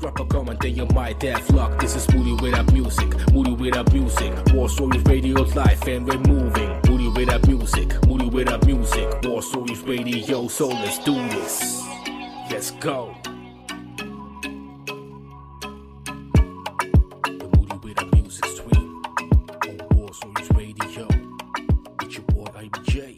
Drop a comment and you might have luck. This is Moody without music, Moody without music. War Stories Radio live and we're moving. Moody without music, Moody without music. War Stories Radio, so let's do this. Let's go. The Moody without music stream on War Stories Radio. It's your boy IBJ.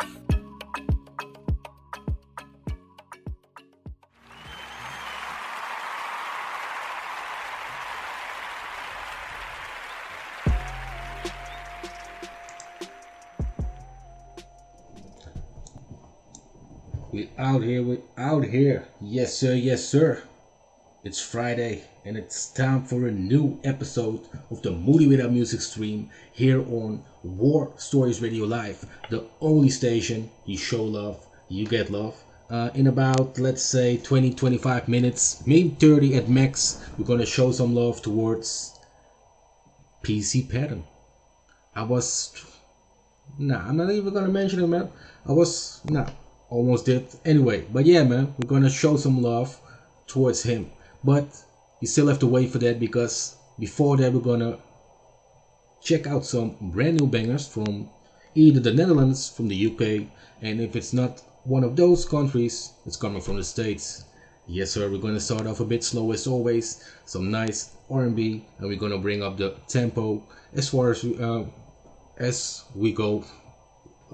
We're out here. Yes sir, yes sir. It's Friday and it's time for a new episode of the Moody Without Music stream here on War Stories Radio Live, the only station you show love, you get love. In about, let's say, 20-25 minutes, maybe 30 at max, we're gonna show some love towards Pc Patton. I'm not even gonna mention him, man. Almost did. Anyway, but yeah, man, we're gonna show some love towards him. But you still have to wait for that, because before that we're gonna check out some brand new bangers from either the Netherlands, from the UK, and if it's not one of those countries, it's coming from the States. Yes sir, we're gonna start off a bit slow as always, some nice R&B, and we're gonna bring up the tempo as far as we go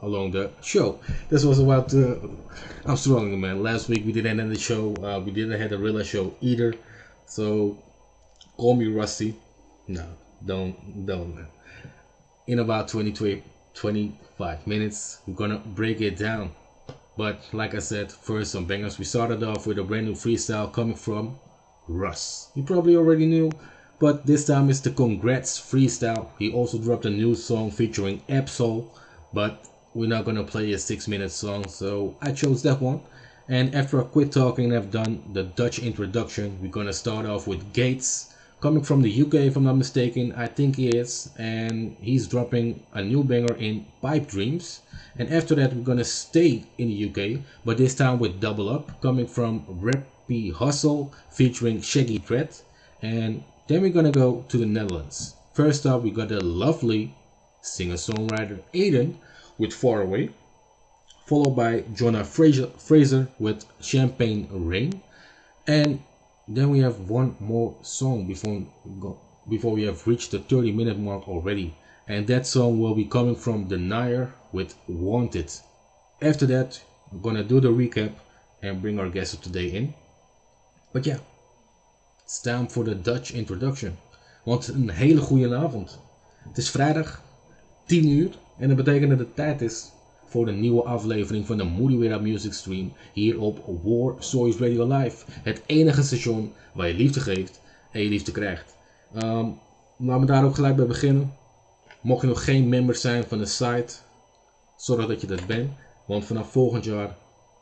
along the show. This was about I'm struggling, man. Last week we didn't end the show. We didn't have a Rilla show either. So call me rusty. No, don't, man. In about 25 minutes, we're gonna break it down. But like I said, first some bangers. We started off with a brand new freestyle coming from Russ. You probably already knew, but this time it's the Congrats freestyle. He also dropped a new song featuring Absol, but we're not gonna play a 6-minute song, so I chose that one. And after I quit talking and I've done the Dutch introduction, we're gonna start off with Gates, coming from the UK if I'm not mistaken. I think he is, and he's dropping a new banger in Pipe Dreams. And after that we're gonna stay in the UK, but this time with Double Up, coming from Rappy Hustle featuring Shaggy Thread. And then we're gonna go to the Netherlands. First up we got the lovely singer-songwriter Aiden with Far Away, followed by Jonah Fraser with Champagne Rain, and then we have one more song before we have reached the 30-minute mark already, and that song will be coming from Denier with Wanted. After that, I'm gonna do the recap and bring our guest of today in. But ja, it's time for the Dutch introduction. Want een hele goede avond. Het is vrijdag, 10 uur. En dat betekent dat het tijd is voor een nieuwe aflevering van de Moody Without Music stream hier op War Stories Radio Live. Het enige station waar je liefde geeft en je liefde krijgt. Laten we daar ook gelijk bij beginnen. Mocht je nog geen member zijn van de site, zorg dat je dat bent. Want vanaf volgend jaar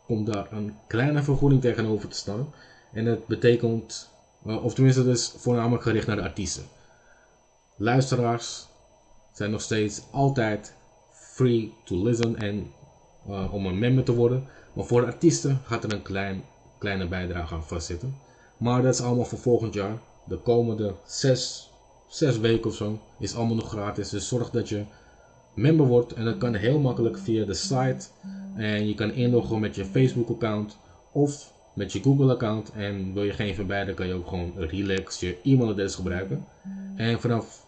komt daar een kleine vergoeding tegenover te staan. En dat betekent, of tenminste dat is voornamelijk gericht naar de artiesten. Luisteraars zijn nog steeds altijd free to listen en om een member te worden. Maar voor de artiesten gaat er een kleine bijdrage aan vastzitten. Maar dat is allemaal voor volgend jaar. De komende 6 weken of zo is allemaal nog gratis. Dus zorg dat je member wordt. En dat kan heel makkelijk via de site. En je kan inloggen met je Facebook account of met je Google account. En wil je geen van beide, kan je ook gewoon relax je e-mailadres gebruiken. En vanaf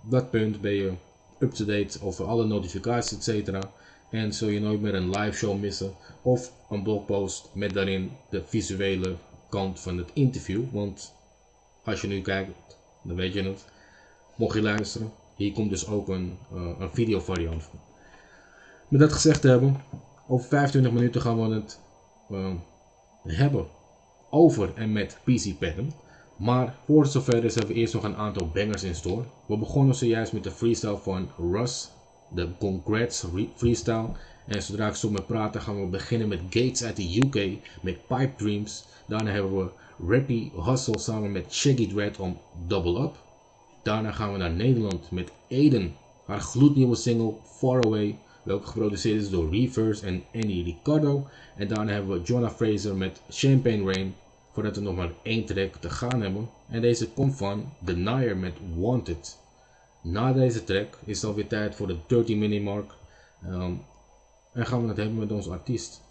dat punt ben je up-to-date over alle notificaties etc. En zul je nooit meer een live show missen of een blogpost met daarin de visuele kant van het interview. Want als je nu kijkt, dan weet je het. Mocht je luisteren, hier komt dus ook een video variant van. Met dat gezegd te hebben, over 25 minuten gaan we het hebben over en met Pc Patton. Maar voor het zover is, hebben we eerst nog een aantal bangers in store. We begonnen zojuist met de freestyle van Russ, de Congrats freestyle. En zodra ik stop met praten gaan we beginnen met Gates uit de UK met Pipe Dreams. Daarna hebben we Rappy Hustle samen met Shaggy Thread om Double Up. Daarna gaan we naar Nederland met Aiden, haar gloednieuwe single Far Away, welke geproduceerd is door Reverse en Annie Ricardo. En daarna hebben we Jonah Fraser met Champagne Rain, voordat we nog maar 1 track te gaan hebben. En deze komt van Denier met Wanted. Na deze track is het alweer tijd voor de 30-minute mark. En gaan we het hebben met onze artiest.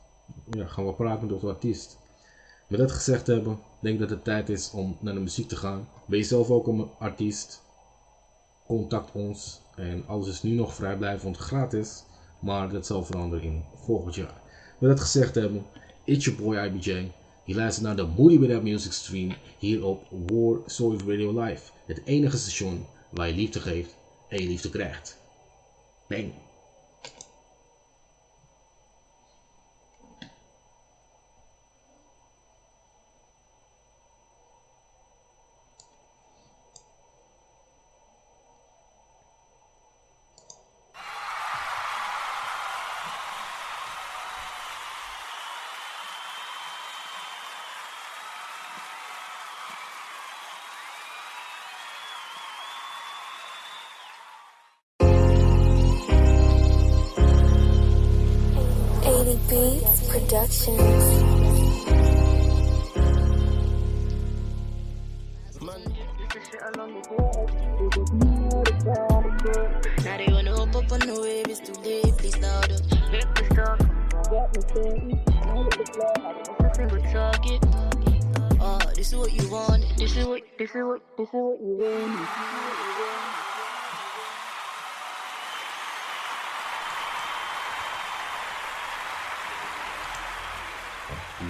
Ja, gaan we praten met onze artiest. Met dat gezegd hebben, denk ik dat het tijd is om naar de muziek te gaan. Ben je zelf ook een artiest? Contact ons. En alles is nu nog vrijblijvend gratis. Maar dat zal veranderen in volgend jaar. Met dat gezegd hebben, it's your boy IBJ. Je luistert naar de Moody with That Music Stream hier op War Stories Radio Live. Het enige station waar je liefde geeft en je liefde krijgt. Bang! Beats Productions. Now they wanna hop up on the wave, it's too late, please louder. Hit the stuff, got me saying, single target. This is what you want, this is what you want.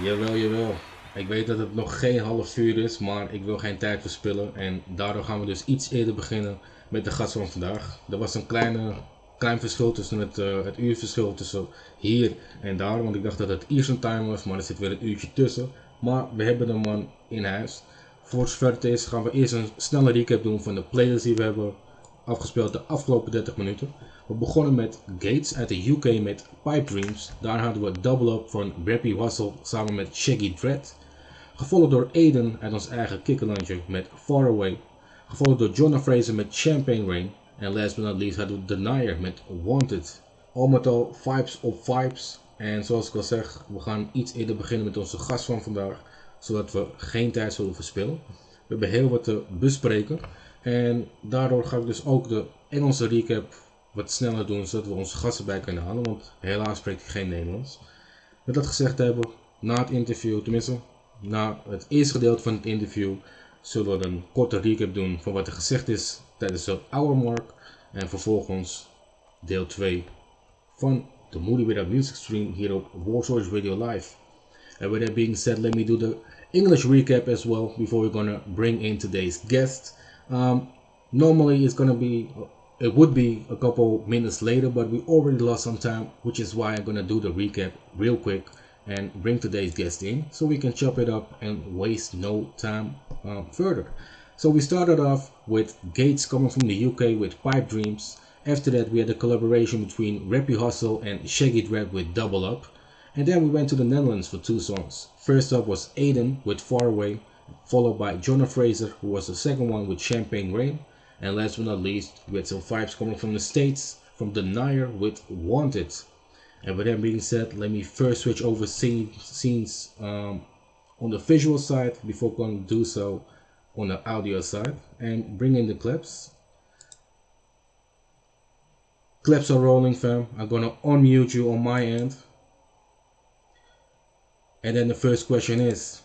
Jawel. Ik weet dat het nog geen half uur is, maar ik wil geen tijd verspillen. En daardoor gaan we dus iets eerder beginnen met de gast van vandaag. Er was een klein verschil tussen het uurverschil tussen hier en daar. Want ik dacht dat het Eastern Time was, maar er zit weer een uurtje tussen. Maar we hebben de man in huis. Voor zover het is gaan we eerst een snelle recap doen van de playlist die we hebben afgespeeld de afgelopen 30 minuten. We begonnen met Gates uit de UK met Pipe Dreams. Daar hadden we Double Up van Rappy Hustle samen met Shaggy Dread. Gevolgd door Aiden uit ons eigen kikkerlandje met Far Away. Gevolgd door Jonah Fraser met Champagne Rain. En last but not least hadden we Denier met Wanted. Al met al vibes op vibes. En zoals ik al zeg, we gaan iets eerder beginnen met onze gast van vandaag. Zodat we geen tijd zullen verspillen. We hebben heel wat te bespreken. En daardoor ga ik dus ook de Engelse recap wat sneller doen, zodat we onze gasten bij kunnen halen, want helaas spreekt hij geen Nederlands. Met dat gezegd hebben, na het interview, tenminste na het eerste gedeelte van het interview, zullen we een korte recap doen van wat er gezegd is tijdens de hour mark. En vervolgens deel 2 van de Moody with That Music Stream hier op War Stories Radio Live. And with that being said, let me do the English recap as well before we're gonna bring in today's guest. Normally it would be a couple minutes later, but we already lost some time, which is why I'm gonna do the recap real quick and bring today's guest in so we can chop it up and waste no time further. So we started off with Gates coming from the UK with Pipe Dreams. After that we had a collaboration between Rappy Hustle and Shaggy Dread with Double Up. And then we went to the Netherlands for 2 songs. First up was Aiden with Far Away, followed by Jonah Fraser, who was the second one with Champagne Rain. And last but not least, we had some vibes coming from the States, from Denier with Wanted. And with that being said, let me first switch over scenes on the visual side before going to do so on the audio side. And bring in the clips. Clips are rolling, fam. I'm gonna unmute you on my end. And then the first question is,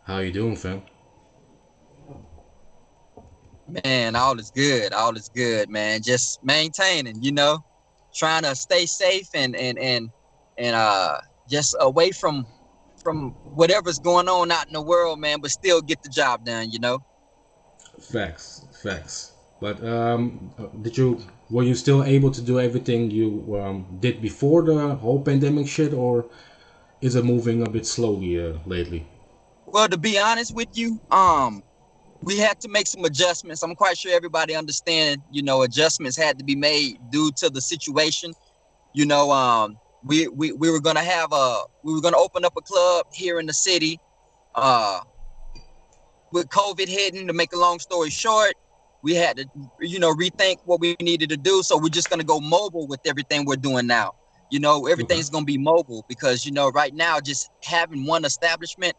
how you doing, fam? Man, all is good, man. Just maintaining, trying to stay safe and just away from whatever's going on out in the world, man, but still get the job done, Facts. But were you still able to do everything you did before the whole pandemic shit, or is it moving a bit slowly lately? Well, to be honest with you, we had to make some adjustments. I'm quite sure everybody understands, adjustments had to be made due to the situation. We were gonna open up a club here in the city. With COVID hitting, to make a long story short, we had to, rethink what we needed to do. So we're just gonna go mobile with everything we're doing now. You know, Okay. everything's gonna be mobile because you know right now just having one establishment,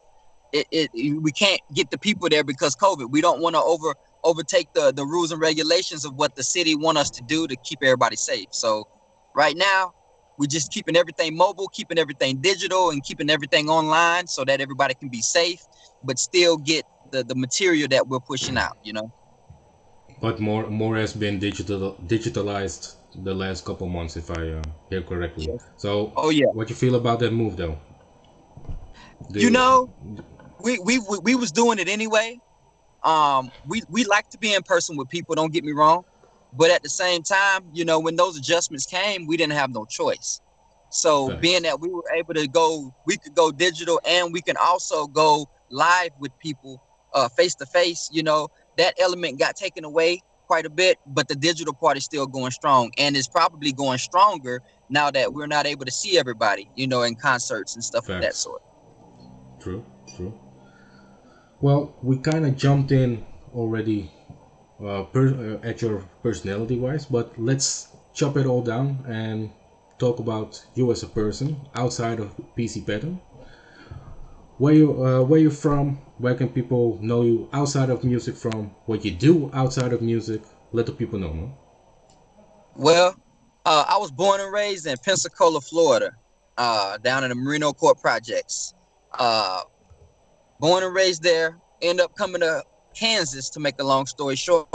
we can't get the people there because COVID. We don't want to overtake the rules and regulations of what the city want us to do to keep everybody safe. So right now we're just keeping everything mobile, keeping everything digital, and keeping everything online so that everybody can be safe, but still get the material that we're pushing out. You know. But more has been digitalized the last couple months, if I hear correctly. Yes. So, Oh yeah. what you feel about that move, though? You know, we was doing it anyway. We like to be in person with people. Don't get me wrong, but at the same time, you know, when those adjustments came, we didn't have no choice. So Facts. being that we were able to go, we could go digital and we can also go live with people, face to face. You know, that element got taken away quite a bit, but the digital part is still going strong, and it's probably going stronger now that we're not able to see everybody, you know, in concerts and stuff of that Facts. sort. True. Well, we kind of jumped in already at your personality wise, but let's chop it all down and talk about you as a person outside of Pc Patton. Where you from? Where can people know you outside of music from? What you do outside of music? Let the people know, man. Well, I was born and raised in Pensacola, Florida, down in the Marino Court Projects. Born and raised there, end up coming to Kansas to make a long story short,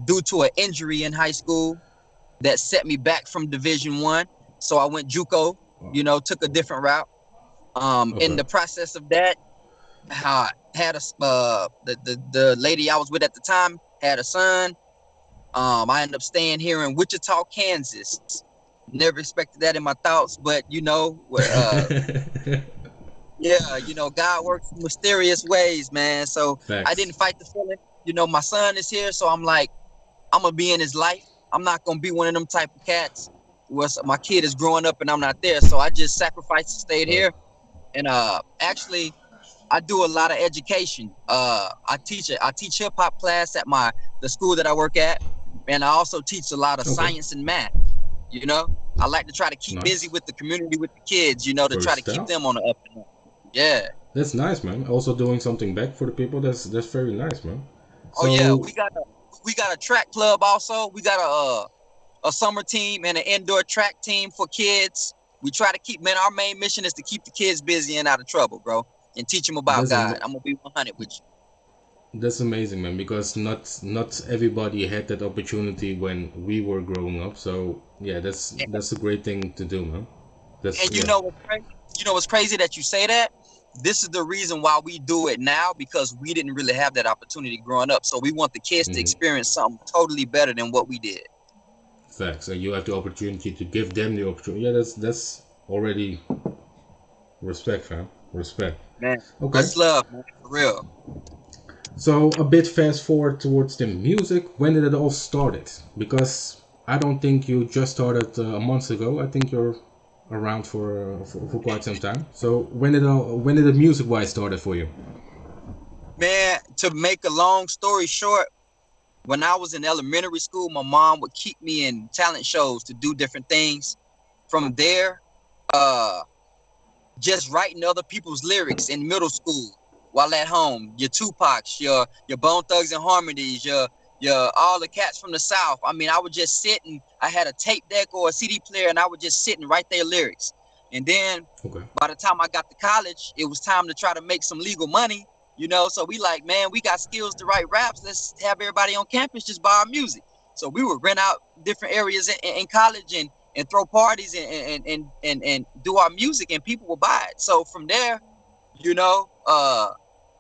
due to an injury in high school that set me back from Division I. So I went JUCO, you know, took a different route. In the process of that, had the lady I was with at the time had a son. I ended up staying here in Wichita, Kansas. Never expected that in my thoughts, but you know, yeah, you know, God works in mysterious ways, man. So Facts. I didn't fight the feeling. You know, my son is here, so I'm like, I'm gonna be in his life. I'm not gonna be one of them type of cats where my kid is growing up and I'm not there. So I just sacrificed and stayed here. And actually, I do a lot of education. I teach hip hop class at the school that I work at, and I also teach a lot of science and math. You know, I like to try to keep busy with the community, with the kids. You know, to try to keep them on the up and up. Yeah. That's nice, man. Also doing something back for the people. That's very nice, man. So, oh yeah, we got a track club also. We got a summer team and an indoor track team for kids. We try to keep, man, our main mission is to keep the kids busy and out of trouble, bro, and teach them about God. I'm gonna be 100 with you. That's amazing, man, because not everybody had that opportunity when we were growing up. So yeah, that's a great thing to do, man. You know what's crazy that you say that? This is the reason why we do it now, because we didn't really have that opportunity growing up. So we want the kids to experience something totally better than what we did. Facts. And you have the opportunity to give them the opportunity. Yeah, that's already respect, fam. Respect. Man, okay. That's love, man, for real. So a bit fast forward towards the music. When did it all started? Because I don't think you just started a month ago. I think you're around for quite some time. So when did the music wise started for you? Man, to make a long story short, when I was in elementary school, my mom would keep me in talent shows to do different things. From there, just writing other people's lyrics in middle school while at home. Your Tupacs, your Bone Thugs and Harmonies, your all the cats from the South. I mean, I would just sit and I had a tape deck or a CD player, and I would just sit and write their lyrics. And then by the time I got to college, it was time to try to make some legal money, you know. So we like, man, we got skills to write raps. Let's have everybody on campus just buy our music. So we would rent out different areas in college and throw parties and do our music, and people would buy it. So from there, you know,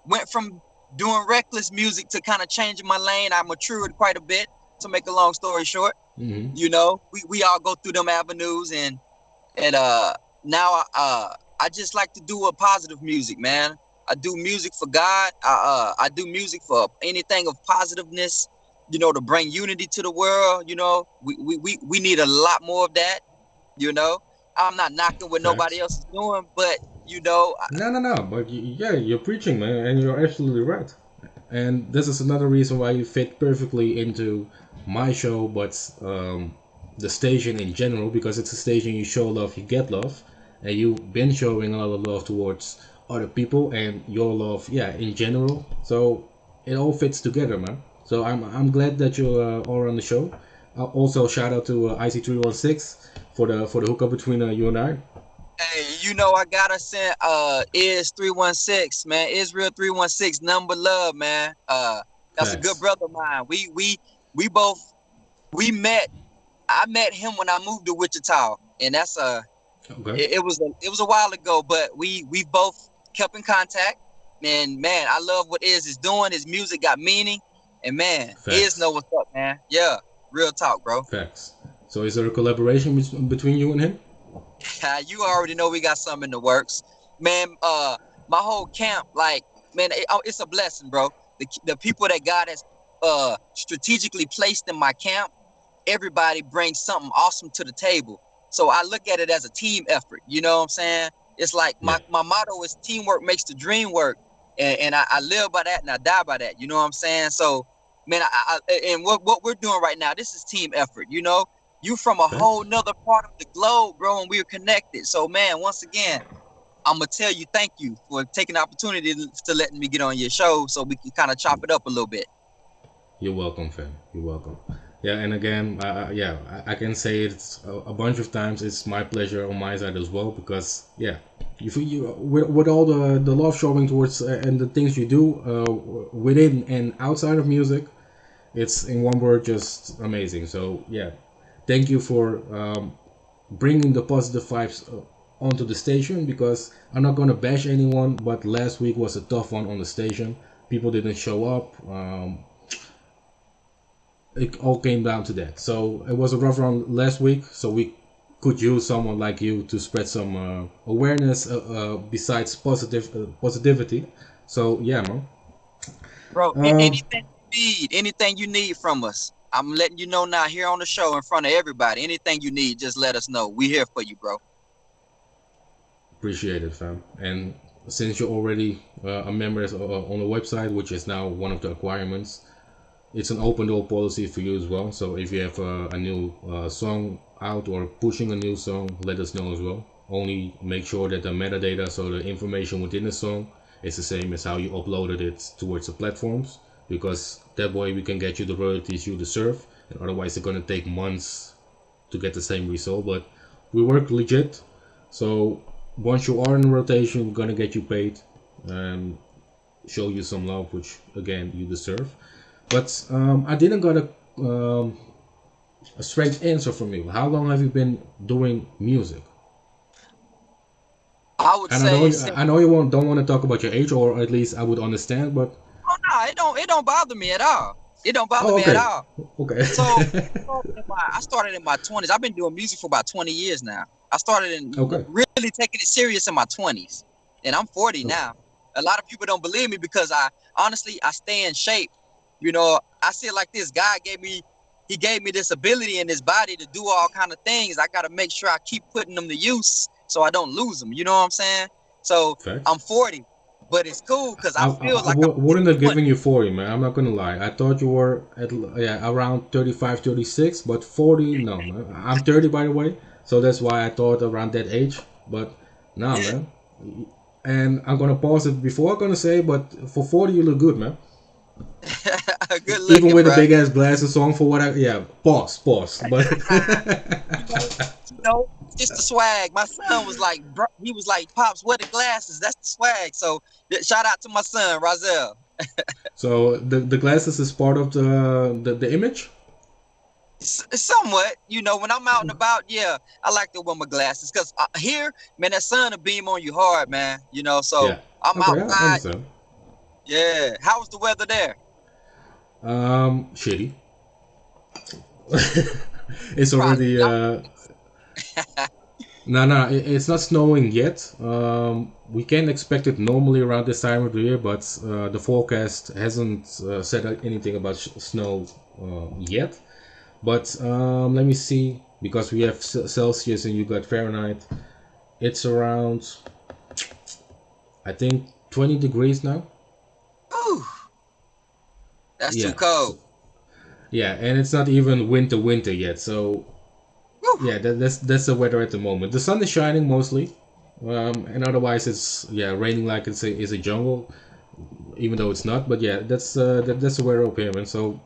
went from doing reckless music to kind of changing my lane. I matured quite a bit, to make a long story short. You know, we all go through them avenues, and now I just like to do a positive music, man. I do music for God. I do music for anything of positiveness, you know, to bring unity to the world. You know, we need a lot more of that. You know, I'm not knocking what nobody else is doing, but you know. No. But yeah, you're preaching, man, and you're absolutely right. And this is another reason why you fit perfectly into my show, but the station in general, because it's a station you show love, you get love, and you've been showing a lot of love towards other people and your love, yeah, in general. So it all fits together, man. So I'm glad that you are on the show. Also, shout out to IC316 for the hookup between you and I. Hey, you know I gotta send is 316, man. Israel 316, number love, man. That's a good Facts. brother of mine. We both met. I met him when I moved to Wichita, and that's Okay. it was a while ago, but we both kept in contact. And man, I love what is doing. His music got meaning, and man, Iz know Facts. what's up, man. Yeah, real talk, bro. Facts. So is there a collaboration between you and him? You already know we got something in the works, man. My whole camp, like, man, it's a blessing, bro. The people that God has strategically placed in my camp, everybody brings something awesome to the table. So I look at it as a team effort. You know what I'm saying? It's like my motto is teamwork makes the dream work, and I live by that and I die by that. You know what I'm saying? So, man, and what we're doing right now, this is team effort. You know, you from a whole nother part of the globe, bro, and we're connected. So, man, once again, I'm gonna tell you thank you for taking the opportunity to letting me get on your show so we can kind of chop it up a little bit. You're welcome, fam. You're welcome. Yeah, and again, I can say it a bunch of times. It's my pleasure on my side as well, because yeah, you with all the love showing towards and the things you do within and outside of music, it's in one word just amazing. So yeah, thank you for bringing the positive vibes onto the station, because I'm not gonna bash anyone, but last week was a tough one on the station. People didn't show up. It all came down to that. So it was a rough run last week. So we could use someone like you to spread some awareness besides positivity. So yeah, man. Bro, anything you need from us, I'm letting you know now here on the show in front of everybody. Anything you need, just let us know. We here for you, bro. Appreciate it, fam. And since you're already a member on the website, which is now one of the requirements, it's an open door policy for you as well. So if you have a new song out or pushing a new song, let us know as well. Only make sure that the metadata, so the information within the song, is the same as how you uploaded it towards the platforms, because that way we can get you the royalties you deserve. And otherwise, it's gonna take months to get the same result. But we work legit, so once you are in rotation, we're gonna get you paid and show you some love, which again you deserve. But I didn't got a straight answer from you. How long have you been doing music? I would And say, I know you don't want to talk about your age, or at least I would understand. But oh no, it don't bother me at all. It don't bother me okay, at all. okay. So I started in my 20s. I've been doing music for about 20 years now. I started in really taking it serious in my 20s, and I'm 40 now. A lot of people don't believe me because I stay in shape. You know, I see it like this. God gave me this ability in this body to do all kind of things. I got to make sure I keep putting them to use so I don't lose them. You know what I'm saying? So Facts. I'm 40, but it's cool because I feel like I wouldn't have given you 40, man. I'm not gonna lie. I thought you were at around 35, 36, but 40, no, man. I'm 30, by the way, so that's why I thought around that age. But nah, man. And I'm gonna pause it before I'm gonna say, but for 40, you look good, man. Good looking, even with bro. a big ass glasses on for what pause. But you know, it's the swag. My son was like, bro, he was like, Pops, what the glasses? That's the swag. So shout out to my son, Razel. So the glasses is part of the image? Somewhat, you know, when I'm out and about, yeah, I like to wear my glasses because here, man, that sun will beam on you hard, man. You know, so Yeah. I'm Okay, outside. I understand. Yeah. How was the weather there? Shitty. It's already no, it's not snowing yet. We can expect it normally around this time of the year, but the forecast hasn't said anything about snow yet. But let me see, because we have Celsius and you got Fahrenheit. It's around, I think, 20 degrees now. Ooh, that's too cold. Yeah, and it's not even winter yet, so Yeah, that's the weather at the moment. The sun is shining mostly, and otherwise it's raining like it's a jungle, even though it's not. But yeah, that's the weather up here, man. So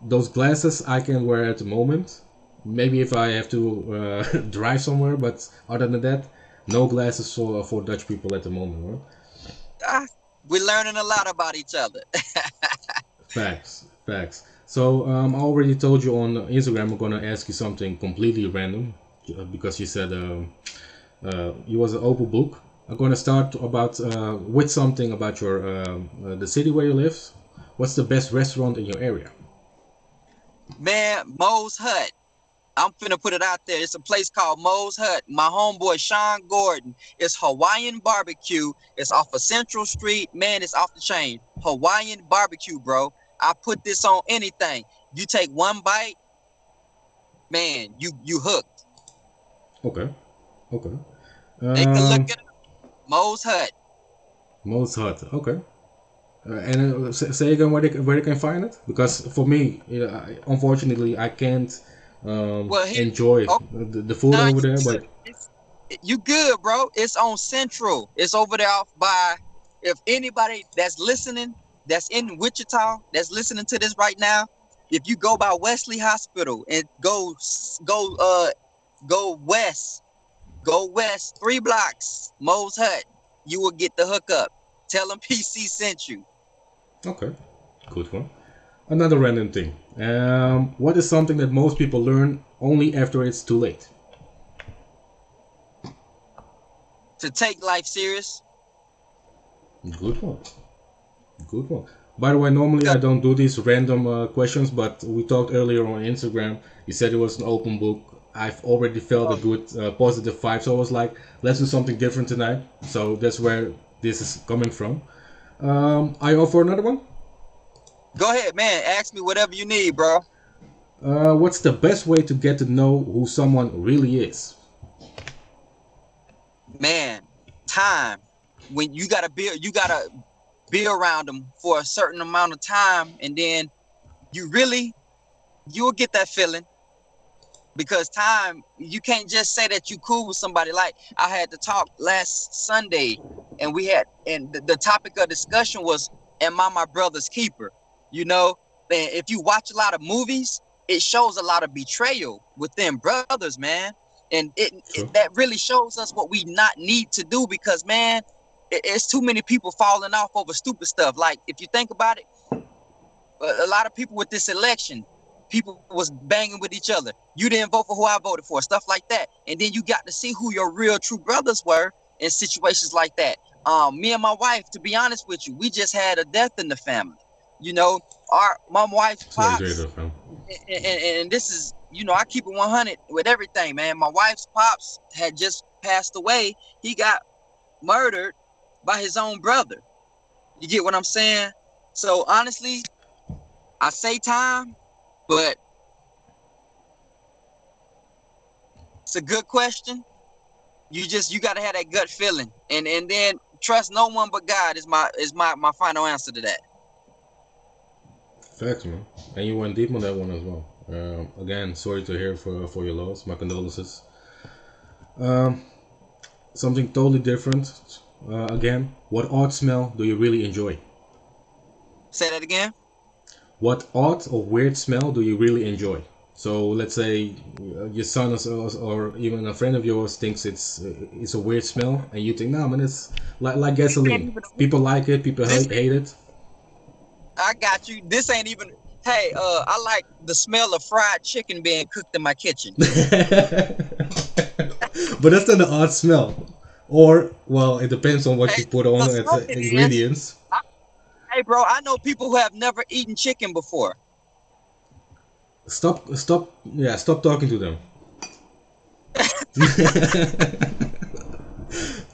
those glasses I can wear at the moment. Maybe if I have to drive somewhere, but other than that, no glasses for Dutch people at the moment, right? We're learning a lot about each other. Facts. So I already told you on Instagram I'm gonna ask you something completely random because you said you was an open book. I'm gonna start with something about your the city where you live. What's the best restaurant in your area? Man, Moe's Hut. I'm finna put it out there. It's a place called Moe's Hut. My homeboy Sean Gordon. It's Hawaiian barbecue. It's off of Central Street. Man, it's off the chain. Hawaiian barbecue, bro. I put this on anything. You take one bite, man, you hooked. Okay. They can look it up. Moe's Hut. Moe's Hut. Okay. And say again where they can find it, because for me, unfortunately, I can't enjoy the food over there. But you good, bro. It's on Central. It's over there off by. If anybody that's listening, that's in Wichita, that's listening to this right now, if you go by Wesley Hospital and go west 3 blocks, Moe's Hut, you will get the hookup. Tell them PC sent you. Okay, good one. Another random thing. What is something that most people learn only after it's too late? To take life serious. Good one. By the way, normally I don't do these random questions, but we talked earlier on Instagram. You said it was an open book. I've already felt a good positive vibe, so I was like, let's do something different tonight. So that's where this is coming from. Are you all for another one? Go ahead, man. Ask me whatever you need, bro. What's the best way to get to know who someone really is? Man, time. When you gotta be around them for a certain amount of time, and then you'll get that feeling. Because time, you can't just say that you cool with somebody. Like I had to talk last Sunday, and the topic of discussion was, am I my brother's keeper? You know, and if you watch a lot of movies, it shows a lot of betrayal within brothers, man. And that really shows us what we not need to do, because, man, it's too many people falling off over stupid stuff. Like, if you think about it, a lot of people with this election, people was banging with each other. You didn't vote for who I voted for, stuff like that. And then you got to see who your real true brothers were in situations like that. Me and my wife, to be honest with you, we just had a death in the family. You know, my wife's pops, and this is, you know, I keep it 100 with everything, man. My wife's pops had just passed away. He got murdered by his own brother. You get what I'm saying? So honestly, I say time, but it's a good question. You got to have that gut feeling, and then trust no one but God is my final answer to that. Facts, man. And you went deep on that one as well. Again, sorry to hear for your loss. My condolences. Something totally different. Again, what odd smell do you really enjoy? Say that again. What odd or weird smell do you really enjoy? So let's say your son or even a friend of yours thinks it's a weird smell, and you think, no, man, it's like gasoline. People like it, people hate it. I got you. This ain't even. Hey, I like the smell of fried chicken being cooked in my kitchen. But that's not an odd smell. Or, well, it depends on what you put on as ingredients. Hey, bro, I know people who have never eaten chicken before. Stop talking to them.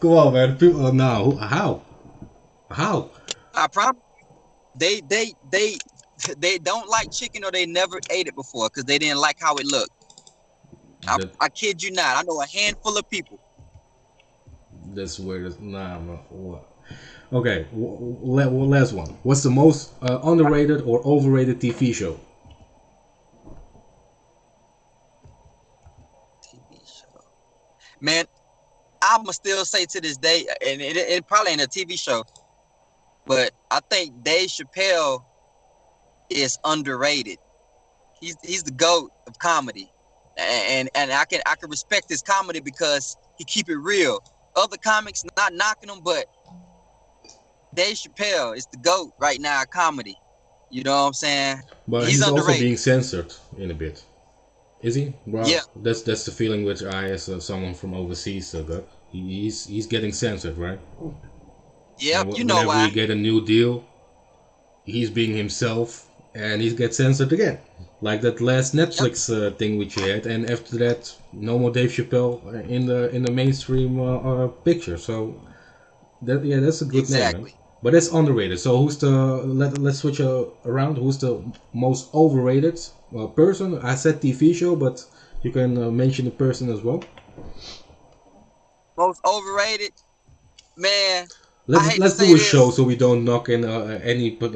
Come on, man. People now. How? I promise. They don't like chicken, or they never ate it before because they didn't like how it looked. I kid you not. I know a handful of people. That's weird. Nah, what? Okay, last one. What's the most underrated or overrated TV show? Man, I'ma still say to this day, and it probably ain't a TV show, but I think Dave Chappelle is underrated. He's the GOAT of comedy, and I can respect his comedy because he keep it real. Other comics not knocking him, but Dave Chappelle is the GOAT right now of comedy. You know what I'm saying? But he's also being censored in a bit. Is he? Well, yeah. That's the feeling which I, as someone from overseas, got. He's getting censored, right? Yeah, you know why. Whenever we get a new deal, he's being himself, and he gets censored again. Like that last Netflix thing which he had, and after that, no more Dave Chappelle in the mainstream picture. So that's a good name. Man. But that's underrated. So who's the let's switch around. Who's the most overrated person? I said TV show, but you can mention the person as well. Most overrated, man. Let's do a show so we don't knock in any. But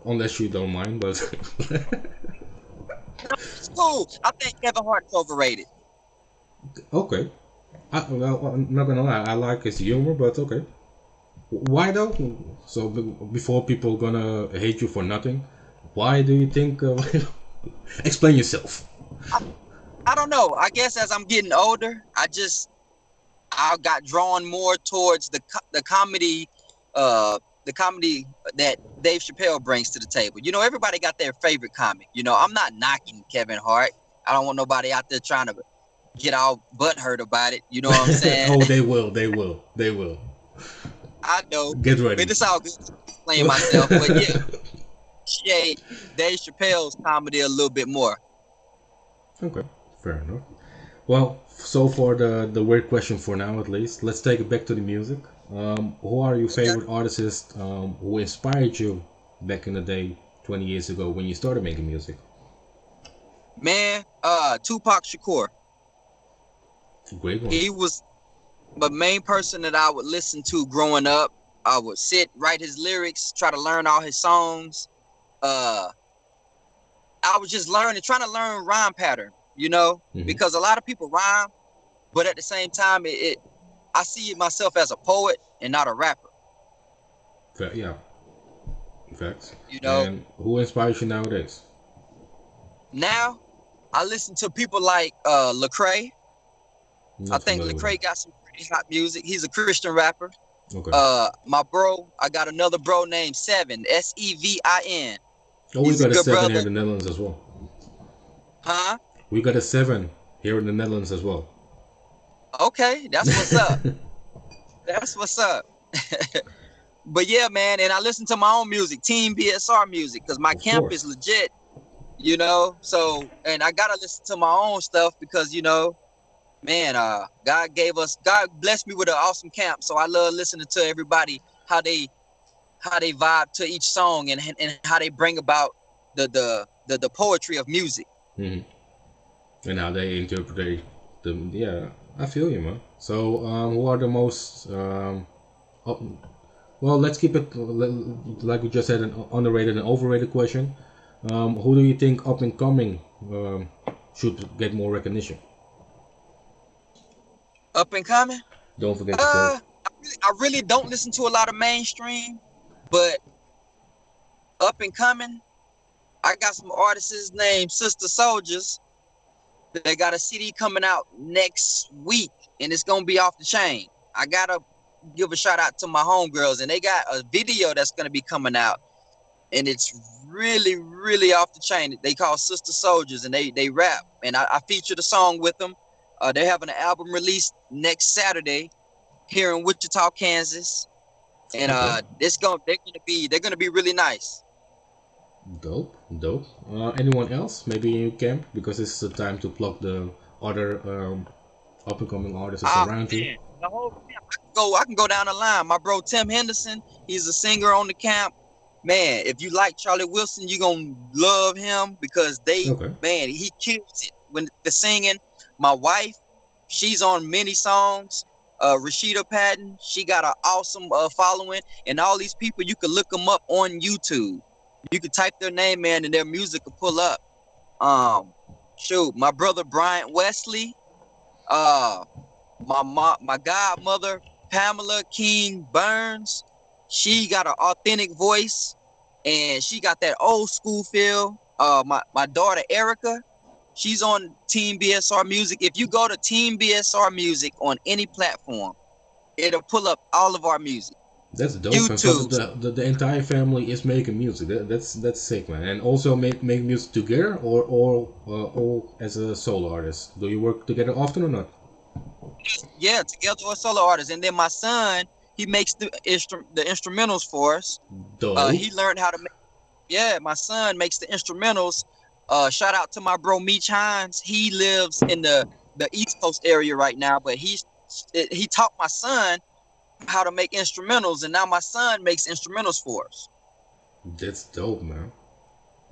unless you don't mind, but. It's cool. I think Kevin Hart is overrated. Okay. I'm not gonna lie. I like his humor, but okay. Why though? So before people gonna hate you for nothing, why do you think? Explain yourself. I don't know. I guess as I'm getting older, I got drawn more towards the comedy, the comedy that Dave Chappelle brings to the table. You know, everybody got their favorite comic. You know, I'm not knocking Kevin Hart. I don't want nobody out there trying to get all butthurt about it. You know what I'm saying? Oh, they will. I know. Get ready. But it's all good to explain myself. But yeah, appreciate Dave Chappelle's comedy a little bit more. Okay, fair enough. Well, so for the weird question for now at least, let's take it back to the music. Who are your favorite artists who inspired you back in the day, 20 years ago when you started making music? Man, Tupac Shakur. Great one. He was the main person that I would listen to growing up. I would sit, write his lyrics, try to learn all his songs. I was just trying to learn rhyme pattern, you know, because a lot of people rhyme, but at the same time, I see myself as a poet and not a rapper. Yeah, facts. You know, and who inspires you nowadays? Now, I listen to people like Lecrae. I think Lecrae got some pretty hot music. He's a Christian rapper. Okay. I got another bro named Sevin, Sevin. Oh, we got a 7 here in the Netherlands as well. Huh? We got a 7 here in the Netherlands as well. Okay, that's what's up. That's what's up. But yeah, man, and I listen to my own music, Team BSR music, because my camp is legit, you know. So, and I gotta listen to my own stuff because, you know, man, God blessed me with an awesome camp. So I love listening to everybody, how they vibe to each song and how they bring about the poetry of music. Mm-hmm. And how they interpret them. Yeah, I feel you, man. So who are the most well, let's keep it like we just had, an underrated and overrated question. Who do you think up and coming should get more recognition? Up and coming? Don't forget to say. I really don't listen to a lot of mainstream, but up and coming, I got some artists named Sister Soldiers. They got a CD coming out next week, and it's gonna be off the chain. I gotta give a shout out to my homegirls, and they got a video that's gonna be coming out, and it's really, really off the chain. They call Sister Soldiers, and they rap, and I featured a song with them. They're having an album released next Saturday here in Wichita, Kansas, and they're gonna be really nice. Dope. Anyone else? Maybe in your camp, because it's the time to plug the other up and coming artists around you. The whole camp. I can go down the line. My bro Tim Henderson, he's a singer on the camp. Man, if you like Charlie Wilson, you're gonna love him because man, he kills it when the singing. My wife, she's on many songs. Pc Patton, she got an awesome following, and all these people, you can look them up on YouTube. You can type their name in and their music will pull up. My brother Bryant Wesley, my godmother, Pamela King Burns, she got an authentic voice and she got that old school feel. My daughter Erica, she's on Team BSR Music. If you go to Team BSR Music on any platform, it'll pull up all of our music. That's dope. And so YouTube. the entire family is making music. That's sick, man. And also make music together, or all as a solo artist. Do you work together often or not? Yeah, together with solo artists. And then my son, he makes the instrumentals for us. Dope. He learned how to make. Yeah, my son makes the instrumentals. Shout out to my bro Meech Hines. He lives in the East Coast area right now, but he taught my son how to make instrumentals, and now my son makes instrumentals for us. That's dope, man.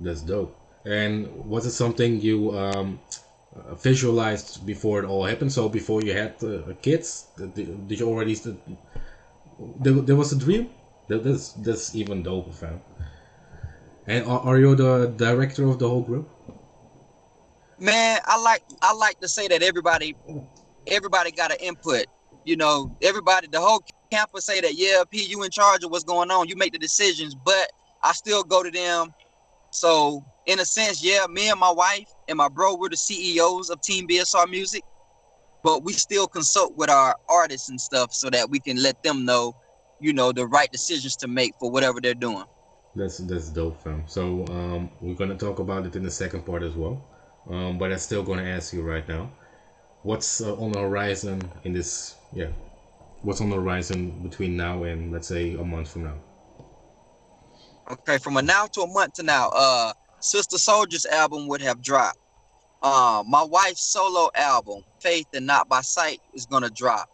That's dope. And was it something you visualized before it all happened? So before you had kids, did you already? There was a dream. That's even dope, fam. And are you the director of the whole group? Man, I like to say that everybody got an input. You know, everybody, the whole campus say that, yeah, P, you in charge of what's going on. You make the decisions, but I still go to them. So in a sense, yeah, me and my wife and my bro, we're the CEOs of Team BSR Music, but we still consult with our artists and stuff so that we can let them know, you know, the right decisions to make for whatever they're doing. That's dope, fam. So we're gonna talk about it in the second part as well. But I'm still gonna ask you right now, what's on the horizon in this? Yeah, what's on the horizon between now and let's say a month from now? Okay, from a now to a month to now, Sister Soldier's album would have dropped. My wife's solo album, Faith and Not by Sight, is gonna drop.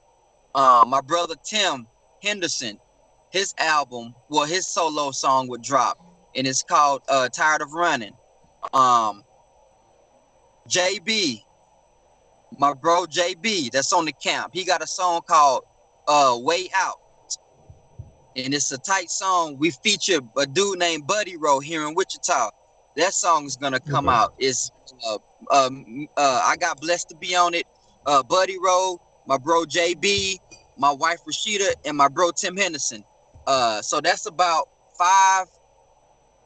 My brother Tim Henderson, his album, well, his solo song would drop, and it's called Tired of Running. JB, my bro JB, that's on the camp, he got a song called Way Out. And it's a tight song. We feature a dude named Buddy Rowe here in Wichita. That song is gonna come out. It's I got blessed to be on it. Buddy Rowe, my bro JB, my wife Rashida, and my bro Tim Henderson. So that's about 5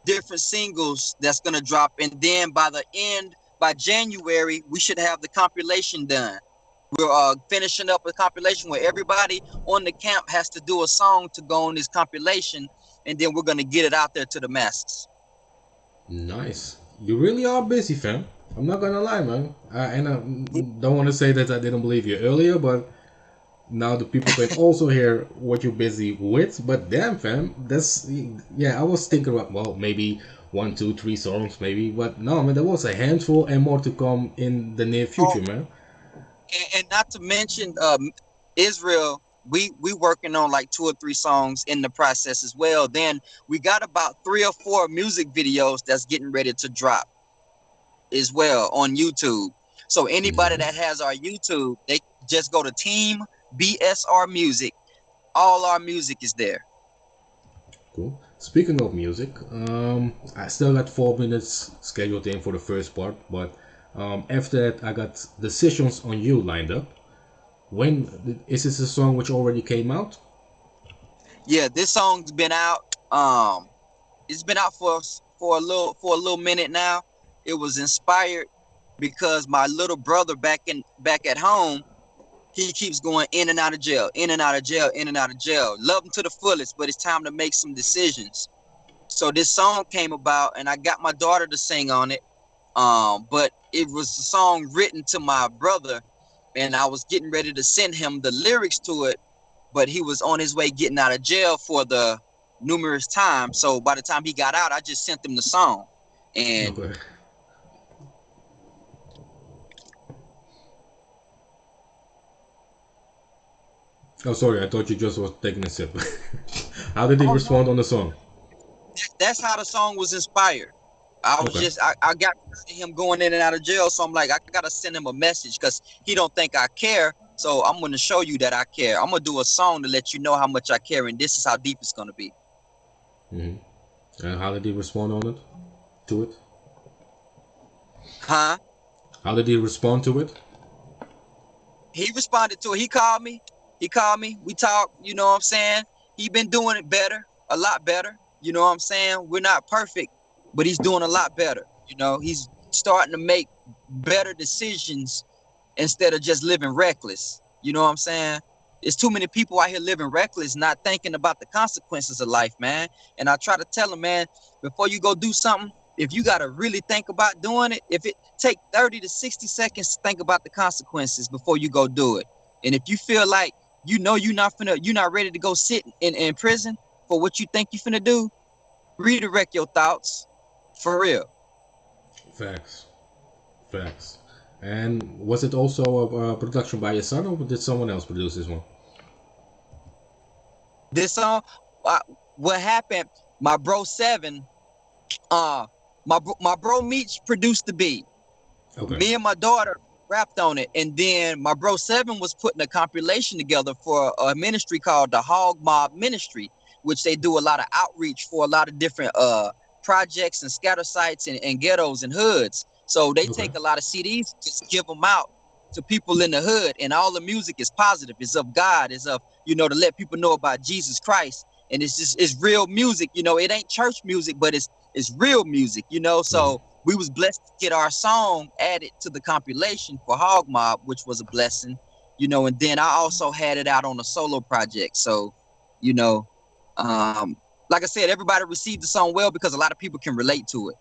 different singles that's gonna drop, and then by January, we should have the compilation done. We're finishing up a compilation where everybody on the camp has to do a song to go on this compilation, and then we're gonna get it out there to the masses. Nice. You really are busy, fam. I'm not gonna lie, man. And I don't want to say that I didn't believe you earlier, but now the people can also hear what you're busy with. But damn, fam, I was thinking about, well, maybe 1, 2, 3 songs, maybe, but no, man, there was a handful and more to come in the near future, man. And not to mention Israel, we working on like 2 or 3 songs in the process as well. Then we got about 3 or 4 music videos that's getting ready to drop as well on YouTube. So anybody that has our YouTube, they just go to Team BSR Music. All our music is there. Cool. Speaking of music, I still got 4 minutes scheduled in for the first part, but after that I got Decisions on You lined up. When is this a song which already came out? Yeah, this song's been out. It's been out for a little minute now. It was inspired because my little brother back at home, he keeps going in and out of jail, in and out of jail, in and out of jail. Love him to the fullest, but it's time to make some decisions. So this song came about, and I got my daughter to sing on it. But it was a song written to my brother, and I was getting ready to send him the lyrics to it, but he was on his way getting out of jail for the numerous times. So by the time he got out, I just sent him the song. And Okay. Oh, sorry, I thought you just was taking a sip. How did he respond on the song? that's how the song was inspired. I was I got him going in and out of jail, so I'm like, I gotta send him a message because he don't think I care. So I'm gonna show you that I care. I'm gonna do a song to let you know how much I care, and this is how deep it's gonna be. Mm-hmm. And how did he respond on it? To it? Huh? How did he respond to it? He responded to it. He called me. We talked, you know what I'm saying? He been doing it better, a lot better. You know what I'm saying? We're not perfect, but he's doing a lot better. You know, he's starting to make better decisions instead of just living reckless. You know what I'm saying? There's too many people out here living reckless, not thinking about the consequences of life, man. And I try to tell them, man, before you go do something, if you got to really think about doing it, if it take 30 to 60 seconds to think about the consequences before you go do it. And if you feel like, you know, you're not ready to go sit in prison for what you think you finna do, redirect your thoughts for real. Facts. And was it also a production by your son, or did someone else produce this one? This song, what happened? My bro Seven, my bro Meech produced the beat. Okay. Me and my daughter rapped on it, and then my bro Seven was putting a compilation together for a ministry called the Hog Mob Ministry, which they do a lot of outreach for a lot of different projects and scatter sites and ghettos and hoods. So they take a lot of CDs, just give them out to people in the hood, and all the music is positive. It's of God. It's of, you know, to let people know about Jesus Christ. And it's real music. You know, it ain't church music, but it's real music, you know. So we was blessed to get our song added to the compilation for Hog Mob, which was a blessing, you know. And then I also had it out on a solo project. So, you know, like I said, everybody received the song well because a lot of people can relate to it.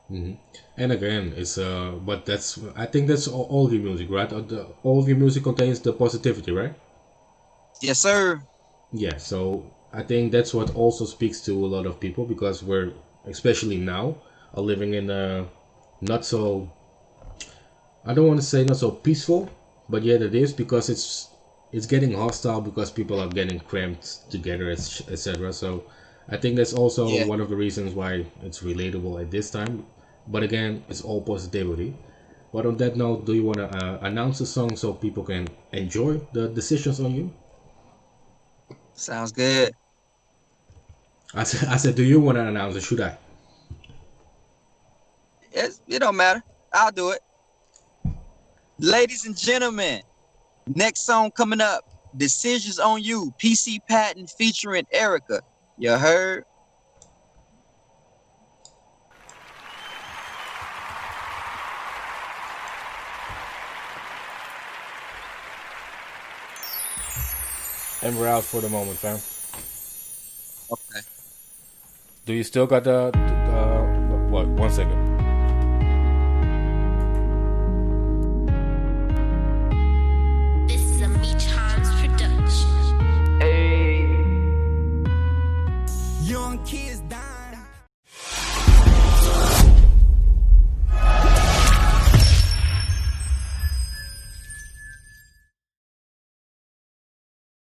Mm-hmm. And again, it's but I think that's all of your music, right? All of your music contains the positivity, right? Yes, sir. Yeah, so I think that's what also speaks to a lot of people, because we're, especially now, are living in a not so, I don't want to say not so peaceful, but yet it is, because it's getting hostile, because people are getting cramped together, etc. So I think that's also one of the reasons why it's relatable at this time. But again, it's all positivity. But on that note, do you want to announce the song so people can enjoy the decisions on you? Sounds good. I said, do you want to announce it? Should I? It don't matter. I'll do it. Ladies and gentlemen, next song coming up, Decisions on You, Pc Patton featuring Erica. You heard? And we're out for the moment, fam. Okay. Do you still got the what? 1 second.